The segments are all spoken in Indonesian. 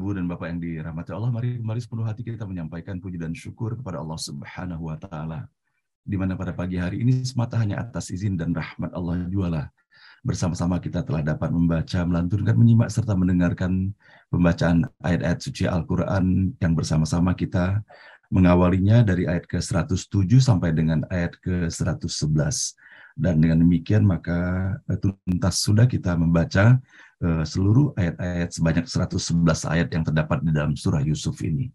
Ibu dan Bapak yang dirahmati Allah, mari kembali sepenuh hati kita menyampaikan puji dan syukur kepada Allah Subhanahu wa Ta'ala. Di mana pada pagi hari ini semata hanya atas izin dan rahmat Allah jualah. Bersama-sama kita telah dapat membaca, melantunkan, menyimak, serta mendengarkan pembacaan ayat-ayat suci Al-Quran yang bersama-sama kita mengawalinya dari ayat ke-107 sampai dengan ayat ke-111. Dan dengan demikian maka tuntas sudah kita membaca seluruh ayat-ayat sebanyak 111 ayat yang terdapat di dalam surah Yusuf ini.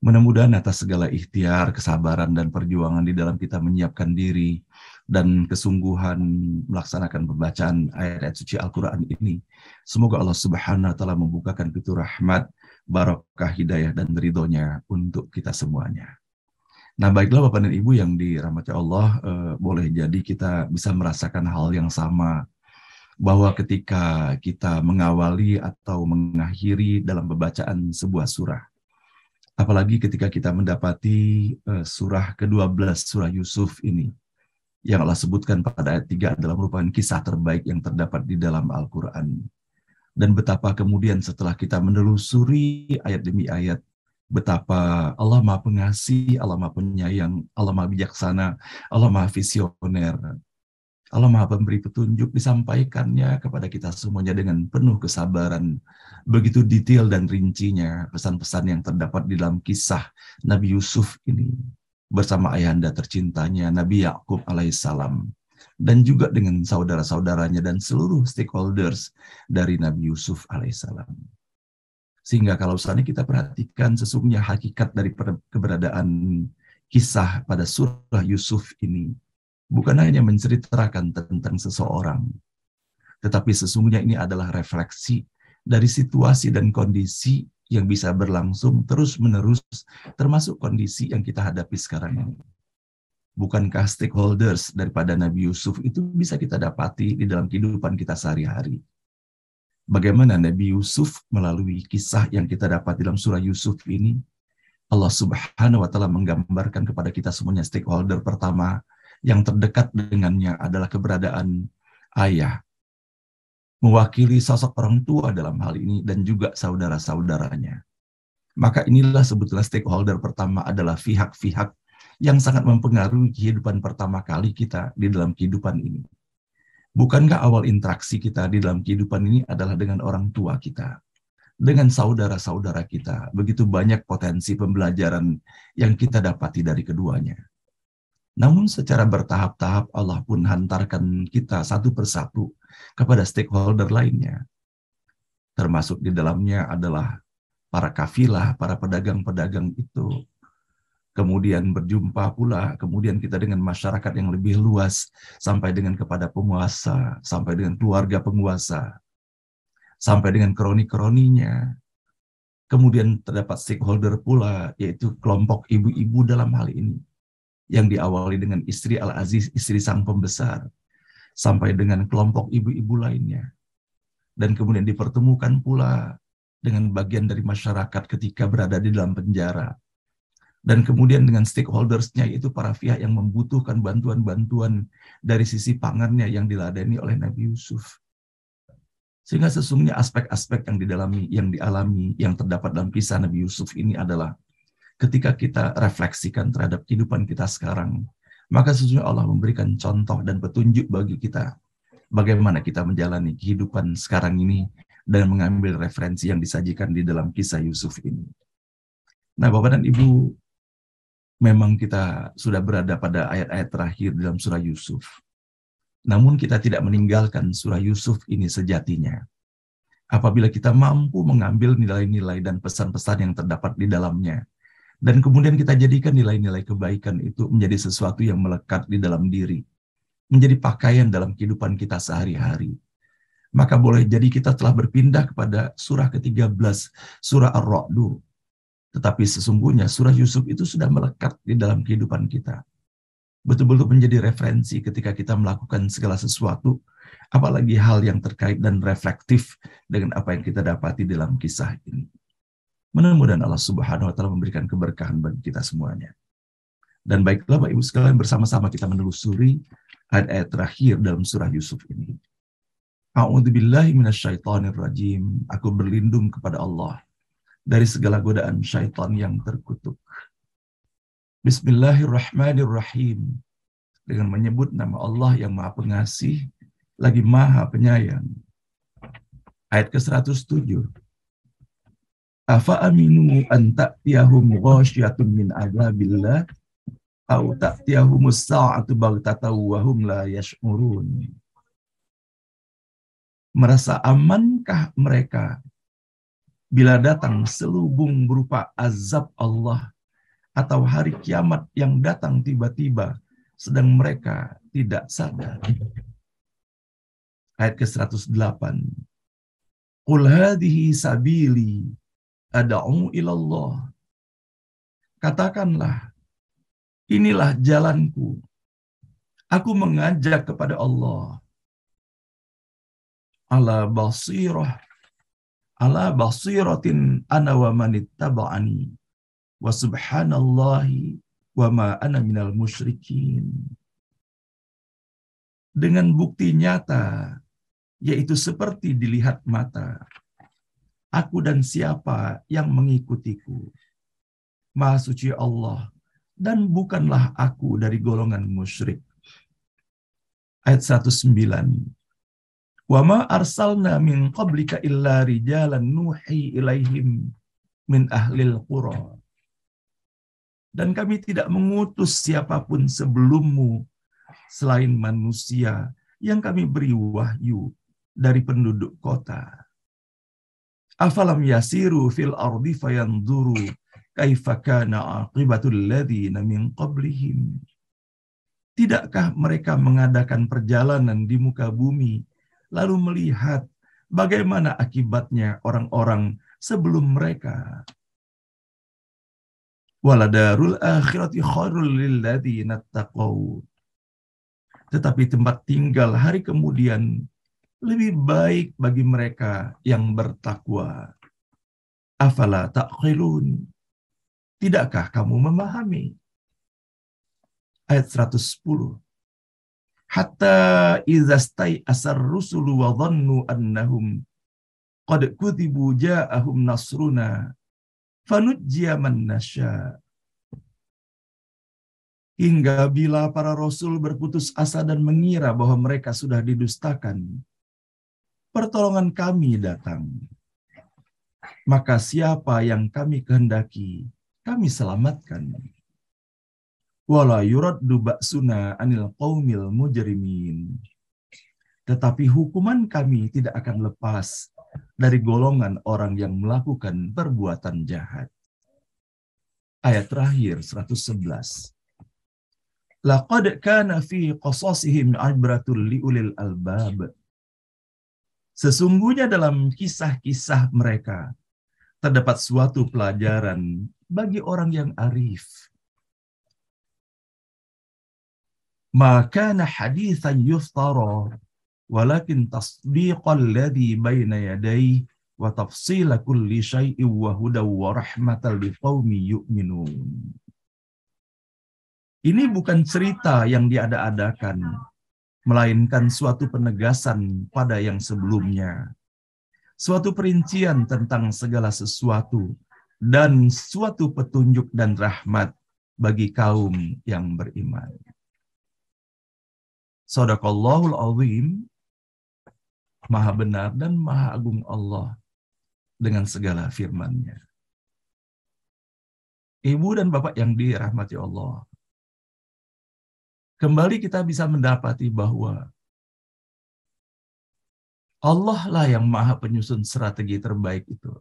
Mudah-mudahan atas segala ikhtiar, kesabaran, dan perjuangan di dalam kita menyiapkan diri dan kesungguhan melaksanakan pembacaan ayat-ayat suci Al-Quran ini, semoga Allah Subhanahu wa Ta'ala membukakan pintu rahmat, barokah, hidayah, dan ridhonya untuk kita semuanya. Nah, baiklah Bapak dan Ibu yang dirahmati Allah, boleh jadi kita bisa merasakan hal yang sama, bahwa ketika kita mengawali atau mengakhiri dalam pembacaan sebuah surah, apalagi ketika kita mendapati surah ke-12, surah Yusuf ini, yang Allah sebutkan pada ayat 3 adalah merupakan kisah terbaik yang terdapat di dalam Al-Quran. Dan betapa kemudian setelah kita menelusuri ayat demi ayat, betapa Allah Maha Pengasih, Allah Maha Penyayang, Allah Maha Bijaksana, Allah Maha Visioner, Allah Maha Pemberi Petunjuk, disampaikannya kepada kita semuanya dengan penuh kesabaran. Begitu detail dan rincinya pesan-pesan yang terdapat di dalam kisah Nabi Yusuf ini bersama ayahanda tercintanya Nabi Yakub alaihissalam, dan juga dengan saudara-saudaranya dan seluruh stakeholders dari Nabi Yusuf alaihissalam. Sehingga kalau misalnya kita perhatikan sesungguhnya hakikat dari keberadaan kisah pada surah Yusuf ini bukan hanya menceritakan tentang seseorang, tetapi sesungguhnya ini adalah refleksi dari situasi dan kondisi yang bisa berlangsung terus-menerus, termasuk kondisi yang kita hadapi sekarang ini. Bukankah stakeholders daripada Nabi Yusuf itu bisa kita dapati di dalam kehidupan kita sehari-hari? Bagaimana Nabi Yusuf melalui kisah yang kita dapat dalam surah Yusuf ini, Allah Subhanahu wa Ta'ala menggambarkan kepada kita semuanya stakeholder pertama yang terdekat dengannya adalah keberadaan ayah, mewakili sosok orang tua dalam hal ini, dan juga saudara-saudaranya. Maka inilah sebetulnya stakeholder pertama adalah pihak-pihak yang sangat mempengaruhi kehidupan pertama kali kita di dalam kehidupan ini. Bukankah awal interaksi kita di dalam kehidupan ini adalah dengan orang tua kita, dengan saudara-saudara kita? Begitu banyak potensi pembelajaran yang kita dapati dari keduanya. Namun secara bertahap-tahap Allah pun hantarkan kita satu persatu kepada stakeholder lainnya. Termasuk di dalamnya adalah para kafilah, para pedagang-pedagang itu. Kemudian berjumpa pula, kemudian kita dengan masyarakat yang lebih luas, sampai dengan kepada penguasa, sampai dengan keluarga penguasa, sampai dengan kroni-kroninya. Kemudian terdapat stakeholder pula, yaitu kelompok ibu-ibu dalam hal ini, yang diawali dengan istri Al-Aziz, istri sang pembesar, sampai dengan kelompok ibu-ibu lainnya. Dan kemudian dipertemukan pula dengan bagian dari masyarakat ketika berada di dalam penjara. Dan kemudian dengan stakeholders-nya, yaitu para pihak yang membutuhkan bantuan-bantuan dari sisi pangannya yang diladeni oleh Nabi Yusuf. Sehingga sesungguhnya aspek-aspek yang dialami, yang terdapat dalam kisah Nabi Yusuf ini adalah ketika kita refleksikan terhadap kehidupan kita sekarang, maka sesungguhnya Allah memberikan contoh dan petunjuk bagi kita bagaimana kita menjalani kehidupan sekarang ini dan mengambil referensi yang disajikan di dalam kisah Yusuf ini. Nah, Bapak dan Ibu, memang kita sudah berada pada ayat-ayat terakhir dalam surah Yusuf. Namun kita tidak meninggalkan surah Yusuf ini sejatinya. Apabila kita mampu mengambil nilai-nilai dan pesan-pesan yang terdapat di dalamnya, dan kemudian kita jadikan nilai-nilai kebaikan itu menjadi sesuatu yang melekat di dalam diri, menjadi pakaian dalam kehidupan kita sehari-hari. Maka boleh jadi kita telah berpindah kepada surah ke-13, surah Ar-Ra'd. Tetapi sesungguhnya surah Yusuf itu sudah melekat di dalam kehidupan kita. Betul-betul menjadi referensi ketika kita melakukan segala sesuatu, apalagi hal yang terkait dan reflektif dengan apa yang kita dapati dalam kisah ini. Mudah-mudahan Allah Subhanahu wa Ta'ala memberikan keberkahan bagi kita semuanya. Dan baiklah Bapak Ibu sekalian, bersama-sama kita menelusuri ayat-ayat terakhir dalam surah Yusuf ini. A'udzubillahi minasyaitonirrajim. Aku berlindung kepada Allah dari segala godaan syaitan yang terkutuk. Bismillahirrahmanirrahim. Dengan menyebut nama Allah yang Maha Pengasih, lagi Maha Penyayang. Ayat ke-107. Afa aminu an ta'tiyahum ghasyatun min adzabillah aw ta'tiyahumus sa'atu baghtatan wa hum la yash'urun. Merasa amankah mereka bila datang selubung berupa azab Allah atau hari kiamat yang datang tiba-tiba sedang mereka tidak sadar. Ayat ke-108. Qul hadhihi sabili ad'u ilallah. Katakanlah, inilah jalanku. Aku mengajak kepada Allah. Ala basiratin ana wa manittaba'ani. Wa subhanallahi wa ma ana minal musyrikin. Dengan bukti nyata, yaitu seperti dilihat mata. Aku dan siapa yang mengikutiku. Maha suci Allah, dan bukanlah aku dari golongan musyrik. Ayat 109. Wa ma arsalna min qablika illa rijalan nuhi ilaihim min ahlil qura. Dan kami tidak mengutus siapapun sebelummu selain manusia yang kami beri wahyu dari penduduk kota. Afalam yasiru fil ardi fayanzuru kaifa kana aqibatul ladzina min qablihim. Tidakkah mereka mengadakan perjalanan di muka bumi lalu melihat bagaimana akibatnya orang-orang sebelum mereka? Waladarul akhirati khairul lil ladzina taqaw. Tetapi tempat tinggal hari kemudian lebih baik bagi mereka yang bertakwa. Afala ta'qilun. Tidakkah kamu memahami? Ayat 110. Hatta idza stai'asar rusulu wa dhannu annahum qad kudzibu ja'ahum nasruna fanujjiya man nasya. Hingga bila para rasul berputus asa dan mengira bahwa mereka sudah didustakan, pertolongan kami datang. Maka siapa yang kami kehendaki, kami selamatkan. Wala yuraddu ba'suna anil qaumil mujrimin. Tetapi hukuman kami tidak akan lepas dari golongan orang yang melakukan perbuatan jahat. Ayat terakhir 111. Laqad kana fi qasasihim ibratul liulil albab. Sesungguhnya dalam kisah-kisah mereka terdapat suatu pelajaran bagi orang yang arif. Maka kana haditsan yuftara walakin tasdiqal ladzi baina yadayhi wa tafsila kulli syai'in wa hudaw wa rahmatan liqaumi yu'minun. Ini bukan cerita yang diada-adakan, melainkan suatu penegasan pada yang sebelumnya. Suatu perincian tentang segala sesuatu dan suatu petunjuk dan rahmat bagi kaum yang beriman. Shadaqallahul azim. Maha benar dan maha agung Allah dengan segala firman-Nya. Ibu dan bapak yang dirahmati Allah, kembali kita bisa mendapati bahwa Allah lah yang maha penyusun strategi terbaik itu.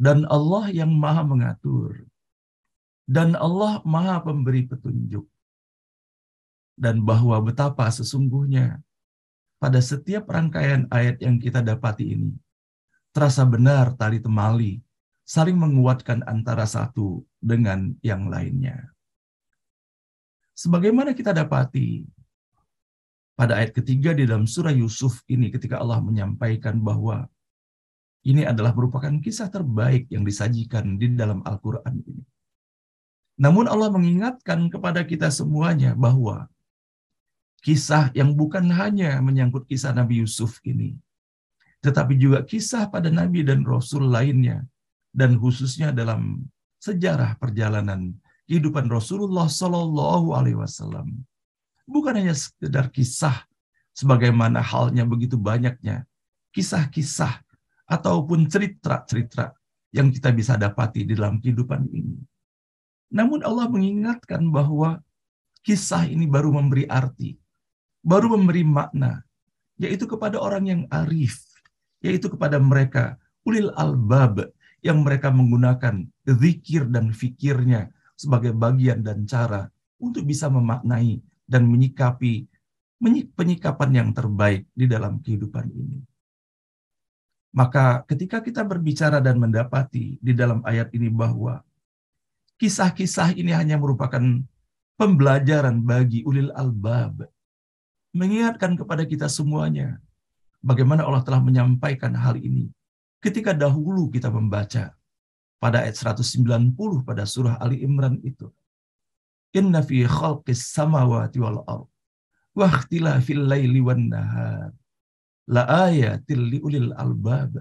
Dan Allah yang maha mengatur. Dan Allah maha pemberi petunjuk. Dan bahwa betapa sesungguhnya pada setiap rangkaian ayat yang kita dapati ini, terasa benar tali temali saling menguatkan antara satu dengan yang lainnya. Sebagaimana kita dapati pada ayat ketiga di dalam surah Yusuf ini ketika Allah menyampaikan bahwa ini adalah merupakan kisah terbaik yang disajikan di dalam Al-Quran ini. Namun Allah mengingatkan kepada kita semuanya bahwa kisah yang bukan hanya menyangkut kisah Nabi Yusuf ini, tetapi juga kisah pada Nabi dan Rasul lainnya dan khususnya dalam sejarah perjalanan kehidupan Rasulullah Shallallahu Alaihi Wasallam. Bukan hanya sekedar kisah, sebagaimana halnya begitu banyaknya kisah-kisah ataupun cerita-cerita yang kita bisa dapati di dalam kehidupan ini. Namun Allah mengingatkan bahwa kisah ini baru memberi arti, baru memberi makna, yaitu kepada orang yang arif, yaitu kepada mereka ulil albab, yang mereka menggunakan zikir dan fikirnya sebagai bagian dan cara untuk bisa memaknai dan menyikapi penyikapan yang terbaik di dalam kehidupan ini. Maka ketika kita berbicara dan mendapati di dalam ayat ini bahwa kisah-kisah ini hanya merupakan pembelajaran bagi ulil albab, mengingatkan kepada kita semuanya bagaimana Allah telah menyampaikan hal ini ketika dahulu kita membaca pada ayat 190 pada surah Ali Imran itu. Inna fi khalqis samawati wal ardh wa ikhtilafil laili wan nahar la ayatil liulil albab.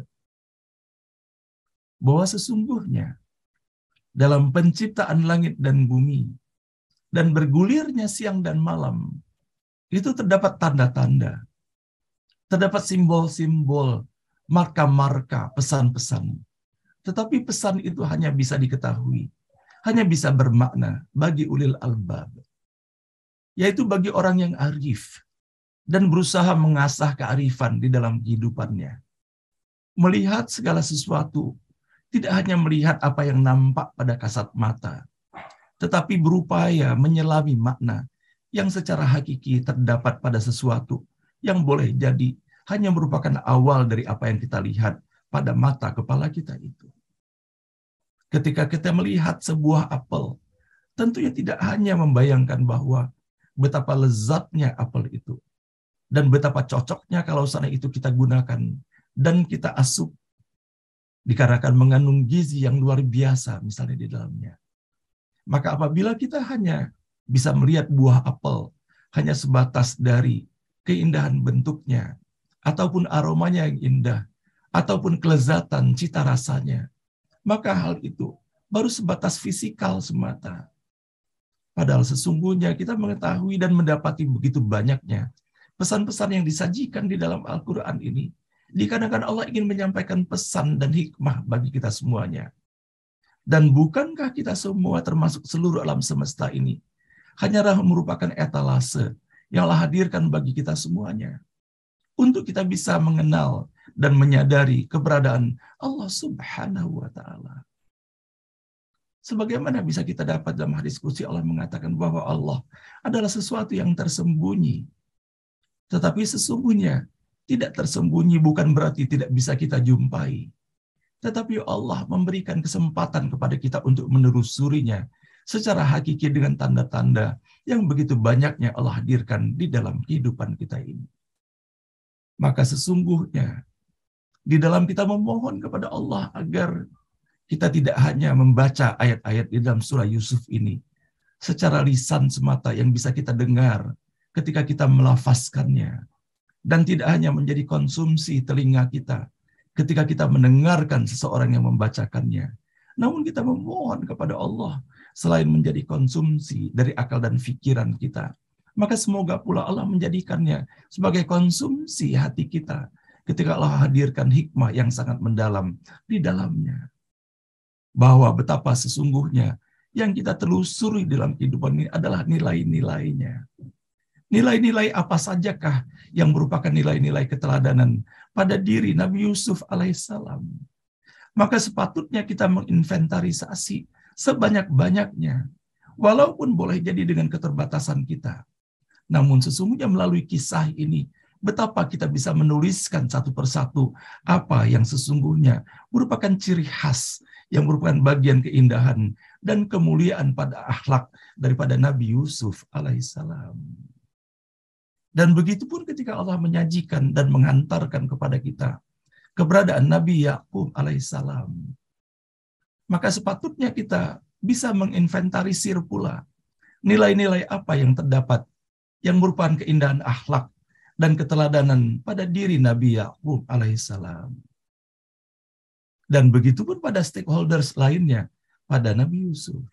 Bahwa sesungguhnya dalam penciptaan langit dan bumi dan bergulirnya siang dan malam itu terdapat tanda-tanda, terdapat simbol-simbol, marka-marka, pesan-pesan. Tetapi pesan itu hanya bisa diketahui, hanya bisa bermakna bagi ulil albab, yaitu bagi orang yang arif dan berusaha mengasah kearifan di dalam kehidupannya. Melihat segala sesuatu, tidak hanya melihat apa yang nampak pada kasat mata, tetapi berupaya menyelami makna yang secara hakiki terdapat pada sesuatu yang boleh jadi hanya merupakan awal dari apa yang kita lihat pada mata kepala kita itu. Ketika kita melihat sebuah apel, tentunya tidak hanya membayangkan bahwa betapa lezatnya apel itu, dan betapa cocoknya kalau sana itu kita gunakan dan kita asup, dikarenakan mengandung gizi yang luar biasa misalnya di dalamnya. Maka apabila kita hanya bisa melihat buah apel hanya sebatas dari keindahan bentuknya, ataupun aromanya yang indah, ataupun kelezatan cita rasanya, maka hal itu baru sebatas fisikal semata. Padahal sesungguhnya kita mengetahui dan mendapati begitu banyaknya pesan-pesan yang disajikan di dalam Al-Quran ini. Dikarenakan Allah ingin menyampaikan pesan dan hikmah bagi kita semuanya. Dan bukankah kita semua termasuk seluruh alam semesta ini hanyalah merupakan etalase yang Allah hadirkan bagi kita semuanya, untuk kita bisa mengenal dan menyadari keberadaan Allah Subhanahu wa Ta'ala. Sebagaimana bisa kita dapat dalam hadis qudsi, Allah mengatakan bahwa Allah adalah sesuatu yang tersembunyi. Tetapi sesungguhnya tidak tersembunyi bukan berarti tidak bisa kita jumpai. Tetapi Allah memberikan kesempatan kepada kita untuk menelusurinya secara hakiki dengan tanda-tanda yang begitu banyaknya Allah hadirkan di dalam kehidupan kita ini. Maka sesungguhnya di dalam kita memohon kepada Allah agar kita tidak hanya membaca ayat-ayat di dalam surah Yusuf ini secara lisan semata yang bisa kita dengar ketika kita melafazkannya, dan tidak hanya menjadi konsumsi telinga kita ketika kita mendengarkan seseorang yang membacakannya. Namun kita memohon kepada Allah selain menjadi konsumsi dari akal dan pikiran kita, maka semoga pula Allah menjadikannya sebagai konsumsi hati kita ketika Allah hadirkan hikmah yang sangat mendalam di dalamnya. Bahwa betapa sesungguhnya yang kita telusuri dalam kehidupan ini adalah nilai-nilainya. Nilai-nilai apa sajakah yang merupakan nilai-nilai keteladanan pada diri Nabi Yusuf alaihissalam. Maka sepatutnya kita menginventarisasi sebanyak-banyaknya, walaupun boleh jadi dengan keterbatasan kita. Namun sesungguhnya melalui kisah ini, betapa kita bisa menuliskan satu persatu apa yang sesungguhnya merupakan ciri khas, yang merupakan bagian keindahan dan kemuliaan pada akhlak daripada Nabi Yusuf alaihissalam. Dan begitu pun ketika Allah menyajikan dan menghantarkan kepada kita keberadaan Nabi Yakub alaihissalam, maka sepatutnya kita bisa menginventarisir pula nilai-nilai apa yang terdapat yang merupakan keindahan akhlak dan keteladanan pada diri Nabi Yakub alaihissalam. Dan begitu pun pada stakeholders lainnya, pada Nabi Yusuf.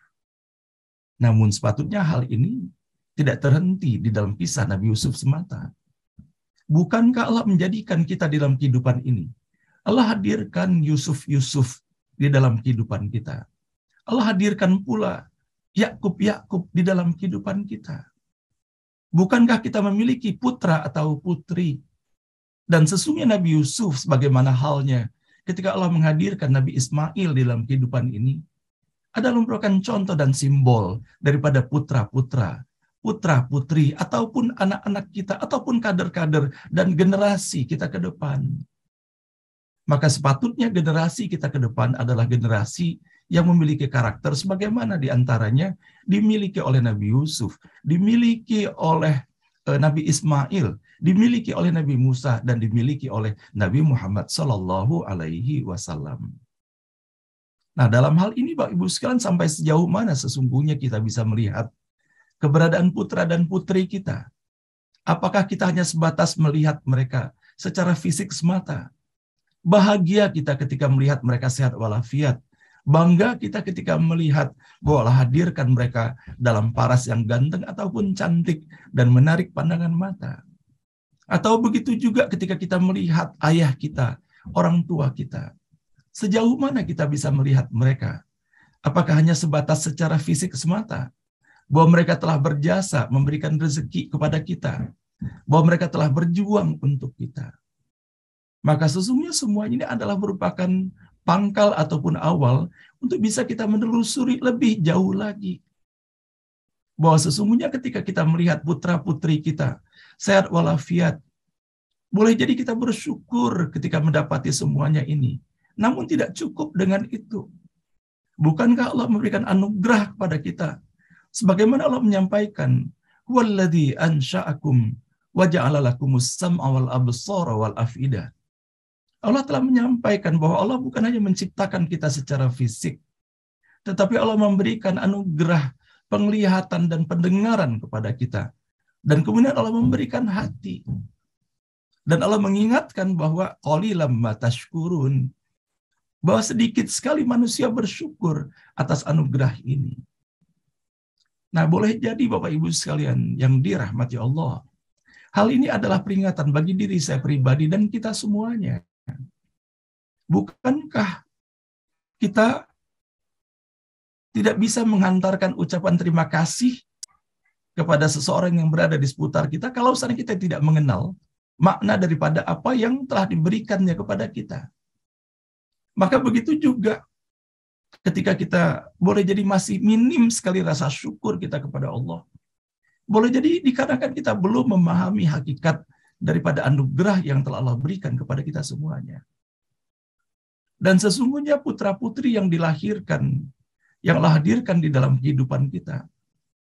Namun sepatutnya hal ini tidak terhenti di dalam kisah Nabi Yusuf semata. Bukankah Allah menjadikan kita di dalam kehidupan ini? Allah hadirkan Yusuf di dalam kehidupan kita. Allah hadirkan pula Yakub di dalam kehidupan kita. Bukankah kita memiliki putra atau putri? Dan sesungguhnya Nabi Yusuf sebagaimana halnya ketika Allah menghadirkan Nabi Ismail di dalam kehidupan ini adalah merupakan contoh dan simbol daripada putra-putra, putra-putri, ataupun anak-anak kita, ataupun kader-kader dan generasi kita ke depan. Maka sepatutnya generasi kita ke depan adalah generasi yang memiliki karakter sebagaimana diantaranya dimiliki oleh Nabi Yusuf, dimiliki oleh Nabi Ismail, dimiliki oleh Nabi Musa, dan dimiliki oleh Nabi Muhammad Sallallahu Alaihi Wasallam. Nah, dalam hal ini, Bapak Ibu sekalian, sampai sejauh mana sesungguhnya kita bisa melihat keberadaan putra dan putri kita? Apakah kita hanya sebatas melihat mereka secara fisik semata? Bahagia kita ketika melihat mereka sehat walafiat. Bangga kita ketika melihat bahwa Allah hadirkan mereka dalam paras yang ganteng ataupun cantik dan menarik pandangan mata. Atau begitu juga ketika kita melihat ayah kita, orang tua kita. Sejauh mana kita bisa melihat mereka? Apakah hanya sebatas secara fisik semata? Bahwa mereka telah berjasa memberikan rezeki kepada kita. Bahwa mereka telah berjuang untuk kita. Maka sesungguhnya semua ini adalah merupakan pangkal ataupun awal untuk bisa kita menelusuri lebih jauh lagi. Bahwa sesungguhnya ketika kita melihat putra-putri kita sehat walafiat, boleh jadi kita bersyukur ketika mendapati semuanya ini. Namun tidak cukup dengan itu. Bukankah Allah memberikan anugerah kepada kita? Sebagaimana Allah menyampaikan, "Huwallazi ansha'akum wa ja'ala lakumus sam'a wal absara wal af'idah." Allah telah menyampaikan bahwa Allah bukan hanya menciptakan kita secara fisik, tetapi Allah memberikan anugerah penglihatan dan pendengaran kepada kita. Dan kemudian Allah memberikan hati. Dan Allah mengingatkan bahwa qalilan ma tashkurun, bahwa sedikit sekali manusia bersyukur atas anugerah ini. Nah, boleh jadi Bapak Ibu sekalian yang dirahmati Allah, hal ini adalah peringatan bagi diri saya pribadi dan kita semuanya. Bukankah kita tidak bisa menghantarkan ucapan terima kasih kepada seseorang yang berada di seputar kita kalau seandainya kita tidak mengenal makna daripada apa yang telah diberikannya kepada kita? Maka begitu juga ketika kita boleh jadi masih minim sekali rasa syukur kita kepada Allah. Boleh jadi dikarenakan kita belum memahami hakikat daripada anugerah yang telah Allah berikan kepada kita semuanya. Dan sesungguhnya putra-putri yang dilahirkan, yang Allah hadirkan di dalam kehidupan kita,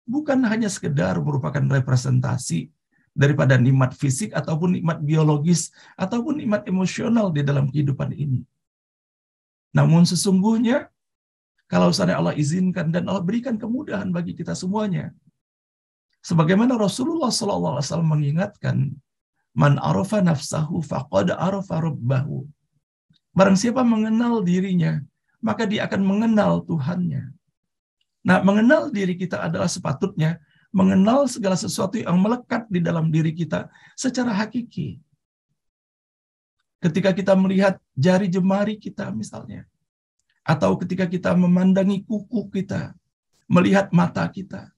bukan hanya sekedar merupakan representasi daripada nikmat fisik ataupun nikmat biologis ataupun nikmat emosional di dalam kehidupan ini. Namun sesungguhnya kalau seandainya Allah izinkan dan Allah berikan kemudahan bagi kita semuanya, sebagaimana Rasulullah SAW mengingatkan, "Man arafa nafsahu faqad arafa rabbahu." Barang siapa mengenal dirinya, maka dia akan mengenal Tuhannya. Nah, mengenal diri kita adalah sepatutnya mengenal segala sesuatu yang melekat di dalam diri kita secara hakiki. Ketika kita melihat jari jemari kita misalnya, atau ketika kita memandangi kuku kita, melihat mata kita,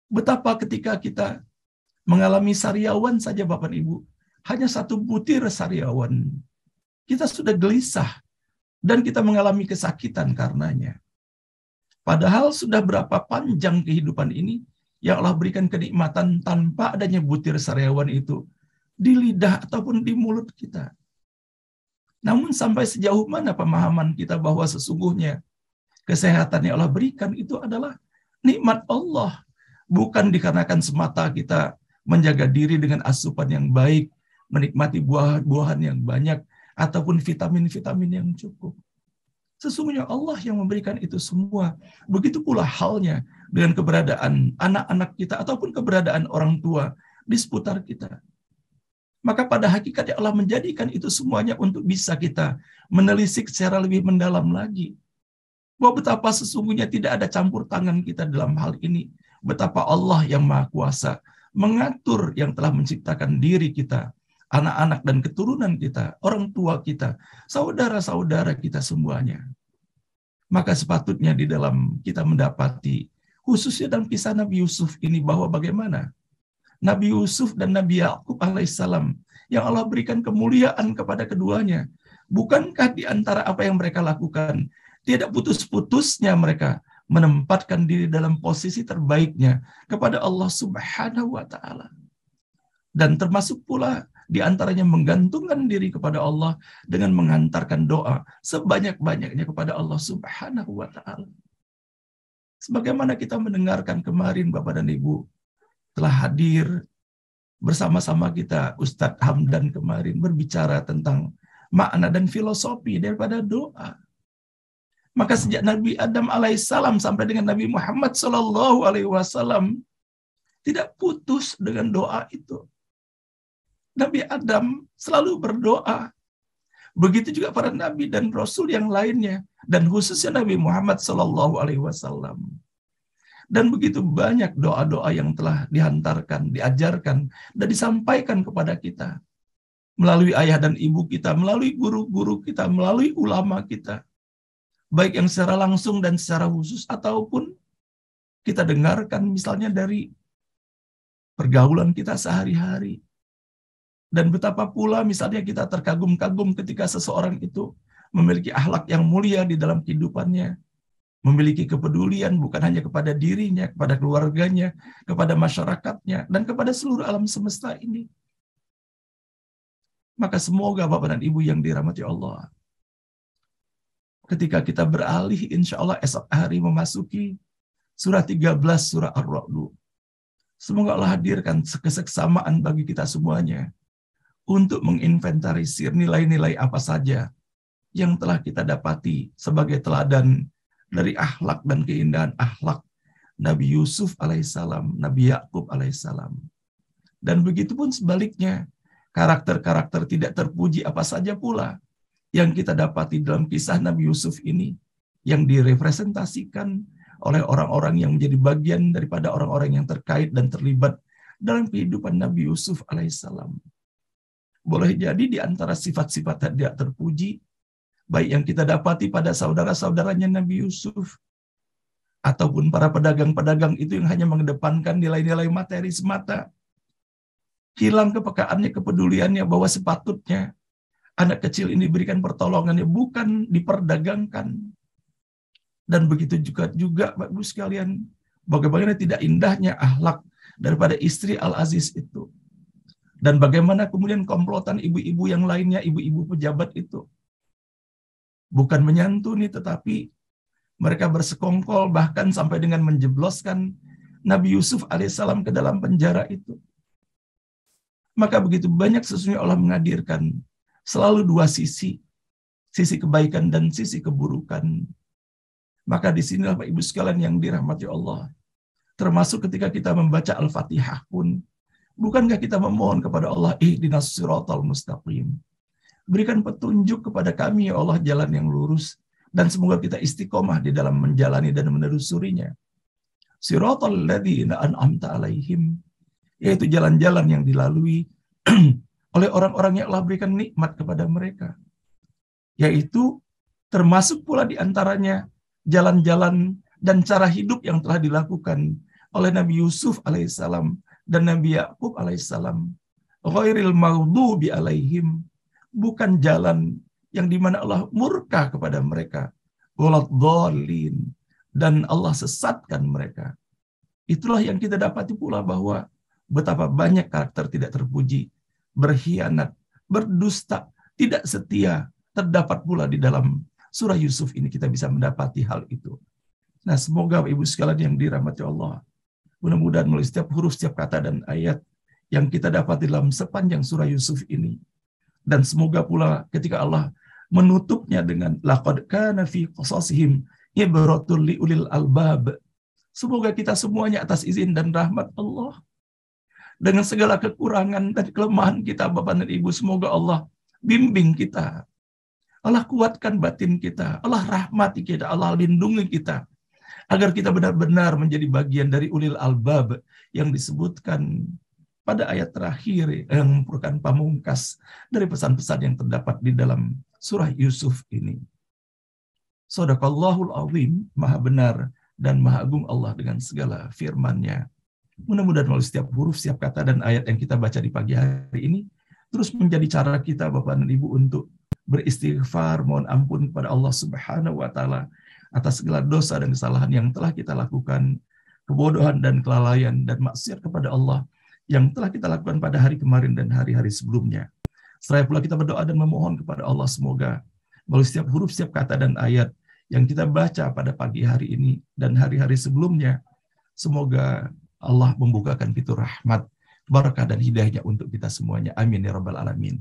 betapa ketika kita mengalami sariawan saja Bapak Ibu, hanya satu butir sariawan, kita sudah gelisah dan kita mengalami kesakitan karenanya. Padahal sudah berapa panjang kehidupan ini yang Allah berikan kenikmatan tanpa adanya butir sariawan itu di lidah ataupun di mulut kita. Namun sampai sejauh mana pemahaman kita bahwa sesungguhnya kesehatan yang Allah berikan itu adalah nikmat Allah. Bukan dikarenakan semata kita menjaga diri dengan asupan yang baik, menikmati buah-buahan yang banyak, ataupun vitamin-vitamin yang cukup. Sesungguhnya Allah yang memberikan itu semua. Begitu pula halnya dengan keberadaan anak-anak kita ataupun keberadaan orang tua di seputar kita. Maka pada hakikatnya Allah menjadikan itu semuanya untuk bisa kita menelisik secara lebih mendalam lagi. Bahwa betapa sesungguhnya tidak ada campur tangan kita dalam hal ini. Betapa Allah yang Maha Kuasa mengatur yang telah menciptakan diri kita, anak-anak dan keturunan kita, orang tua kita, saudara-saudara kita semuanya. Maka sepatutnya di dalam kita mendapati, khususnya dalam kisah Nabi Yusuf ini, bahwa bagaimana Nabi Yusuf dan Nabi Yakub alaihissalam yang Allah berikan kemuliaan kepada keduanya. Bukankah di antara apa yang mereka lakukan, tidak putus-putusnya mereka menempatkan diri dalam posisi terbaiknya kepada Allah Subhanahu wa Ta'ala. Dan termasuk pula di antaranya menggantungkan diri kepada Allah dengan mengantarkan doa sebanyak-banyaknya kepada Allah Subhanahu wa Ta'ala. Sebagaimana kita mendengarkan kemarin Bapak dan Ibu, telah hadir bersama-sama kita Ustadz Hamdan kemarin berbicara tentang makna dan filosofi daripada doa. Maka sejak Nabi Adam alaihissalam sampai dengan Nabi Muhammad sallallahu alaihi wasallam tidak putus dengan doa itu. Nabi Adam selalu berdoa. Begitu juga para nabi dan rasul yang lainnya, dan khususnya Nabi Muhammad sallallahu alaihi wasallam. Dan begitu banyak doa-doa yang telah dihantarkan, diajarkan, dan disampaikan kepada kita. Melalui ayah dan ibu kita, melalui guru-guru kita, melalui ulama kita. Baik yang secara langsung dan secara khusus, ataupun kita dengarkan misalnya dari pergaulan kita sehari-hari. Dan betapa pula misalnya kita terkagum-kagum ketika seseorang itu memiliki akhlak yang mulia di dalam kehidupannya. Memiliki kepedulian bukan hanya kepada dirinya, kepada keluarganya, kepada masyarakatnya, dan kepada seluruh alam semesta ini. Maka semoga Bapak dan Ibu yang dirahmati Allah, ketika kita beralih insya Allah esok hari memasuki surah 13 surah Ar-Ra'd, semoga Allah hadirkan keseksamaan bagi kita semuanya untuk menginventarisir nilai-nilai apa saja yang telah kita dapati sebagai teladan dari akhlak dan keindahan akhlak Nabi Yusuf alaihissalam, Nabi Yakub alaihissalam. Dan begitu pun sebaliknya, karakter-karakter tidak terpuji apa saja pula yang kita dapati dalam kisah Nabi Yusuf ini, yang direpresentasikan oleh orang-orang yang menjadi bagian daripada orang-orang yang terkait dan terlibat dalam kehidupan Nabi Yusuf alaihissalam. Boleh jadi di antara sifat-sifat tidak terpuji, baik yang kita dapati pada saudara-saudaranya Nabi Yusuf, ataupun para pedagang-pedagang itu yang hanya mengedepankan nilai-nilai materi semata. Hilang kepekaannya, kepeduliannya bahwa sepatutnya anak kecil ini diberikan pertolongannya, bukan diperdagangkan. Dan begitu juga Bapak Ibu sekalian, bagaimana tidak indahnya akhlak daripada istri Al-Aziz itu. Dan bagaimana kemudian komplotan ibu-ibu yang lainnya, ibu-ibu pejabat itu. Bukan menyantuni, tetapi mereka bersekongkol bahkan sampai dengan menjebloskan Nabi Yusuf alaihissalam ke dalam penjara itu. Maka begitu banyak sesungguhnya Allah menghadirkan selalu dua sisi kebaikan dan sisi keburukan. Maka di sinilah Bapak Ibu sekalian yang dirahmati Allah. Termasuk ketika kita membaca Al-Fatihah pun, bukankah kita memohon kepada Allah, ihdinas siratal mustaqim. Berikan petunjuk kepada kami ya Allah jalan yang lurus, dan semoga kita istiqomah di dalam menjalani dan menelusurinya. Siratal ladzina an'amta alaihim, yaitu jalan-jalan yang dilalui oleh orang-orang yang Allah berikan nikmat kepada mereka. Yaitu termasuk pula di antaranya jalan-jalan dan cara hidup yang telah dilakukan oleh Nabi Yusuf alaihissalam dan Nabi Yakub alaihissalam. Ghairil maghdubi alaihim, bukan jalan yang dimana Allah murka kepada mereka. Waladhdallin, dan Allah sesatkan mereka. Itulah yang kita dapati pula bahwa betapa banyak karakter tidak terpuji, berkhianat, berdusta, tidak setia, terdapat pula di dalam surah Yusuf ini kita bisa mendapati hal itu. Nah, semoga Ibu sekalian yang dirahmati Allah, mudah-mudahan melalui setiap huruf, setiap kata dan ayat yang kita dapati dalam sepanjang surah Yusuf ini, dan semoga pula ketika Allah menutupnya dengan laqad kana fi qasasihim ibratul liulil albab. Semoga kita semuanya atas izin dan rahmat Allah Dengan segala kekurangan dan kelemahan kita, Bapak dan Ibu, semoga Allah bimbing kita. Allah kuatkan batin kita. Allah rahmati kita. Allah lindungi kita. Agar kita benar-benar menjadi bagian dari ulil albab yang disebutkan pada ayat terakhir yang merupakan pamungkas dari pesan-pesan yang terdapat di dalam surah Yusuf ini. Shadaqallahul azim, maha benar dan maha agung Allah dengan segala firman-Nya. Mudah-mudahan melalui setiap huruf, setiap kata dan ayat yang kita baca di pagi hari ini terus menjadi cara kita, Bapak dan Ibu, untuk beristighfar, mohon ampun kepada Allah Subhanahu wa taala atas segala dosa dan kesalahan yang telah kita lakukan, kebodohan dan kelalaian dan maksiat kepada Allah yang telah kita lakukan pada hari kemarin dan hari-hari sebelumnya. Seraya pula kita berdoa dan memohon kepada Allah semoga melalui setiap huruf, setiap kata dan ayat yang kita baca pada pagi hari ini dan hari-hari sebelumnya, semoga Allah membukakan pintu rahmat, barakah dan hidayahnya untuk kita semuanya. Amin ya rabbal alamin.